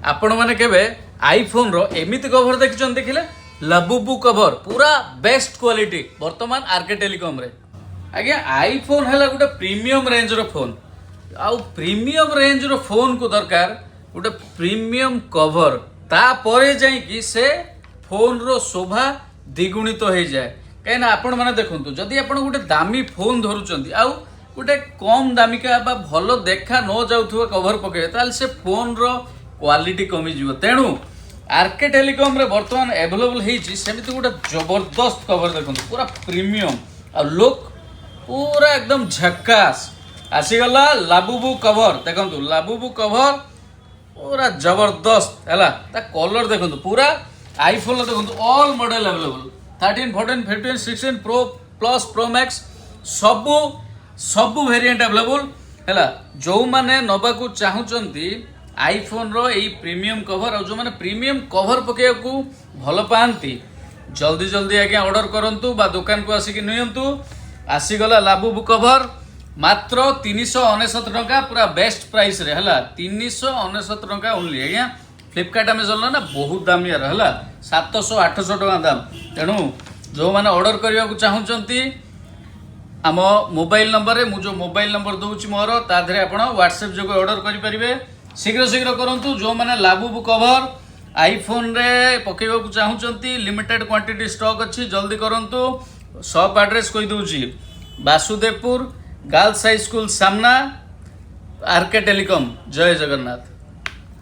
आपण मैंने केबे आईफोन रो एमिति कवर देखिछन देखिले लबुबु कवर पूरा बेस्ट क्वालिटी वर्तमान आरके टेलीकॉम रे आज्ञा आईफोन है गोटे प्रीमियम रेंज रो फोन आउ प्रीमियम रेंज रो फोन को दरकार गोटे प्रीमियम कवर तापरे जाइकी से फोन रो शोभा द्विगुणित तो हो जाए कहीं आपण मैंने देखु जदि आप गोटे दामी फोन धरुचंती आउ गोटे कम दामिका बा भल देखा न जाउथुवा कवर पके ताल से फोन रो क्वालिटी कमी जीवो तेणु आरके टेलीकॉम रे वर्तमान अवेलेबल हेची सेमिति गोटे जबरदस्त कवर देखंतु पूरा प्रीमियम आ लुक पूरा एकदम झक्कास आसीगला लाबुबु कवर देखंतु लाबुबु कवर पूरा जबरदस्त हैला ता कलर देखंतु पूरा आईफोन देखंतु all model available 13 14 15 16 pro plus pro max सबु सबु वेरिएंट अवेलेबल हैला जो माने नबाकू चाहुचंती आईफोन रो एई प्रीमियम कवर और जो माने प्रीमियम कवर पकेया को भल पांती जल्दी जल्दी आज्ञा ऑर्डर करंतु बा दुकान को आसिक नियंतु आसीगला लाबुबु कवर मात्र 399 टंका पूरा बेस्ट प्राइस रे हला 399 टंका ओनली आज्ञा फ्लिपकार्ट अमेजन ना बहुत दाम यार हला 700 800 टंका दाम तेणु जो माने ऑर्डर करबा को चाहुचंती आम मोबाइल नंबर रे मु जो मोबाइल नंबर दउची मोर ता धरे आपण व्हाट्सएप जो ऑर्डर करि परिबे शीघ्र शीघ्र करंतु जो माने लाबुबु कवर आईफोन रे पकेबा को चाहुचंती लिमिटेड क्वांटिटी स्टॉक अछि जल्दी करंतु शॉप एड्रेस कहि दउची वासुदेवपुर गर्ल्स हाई स्कूल सामना आरके टेलीकॉम जय जगन्नाथ।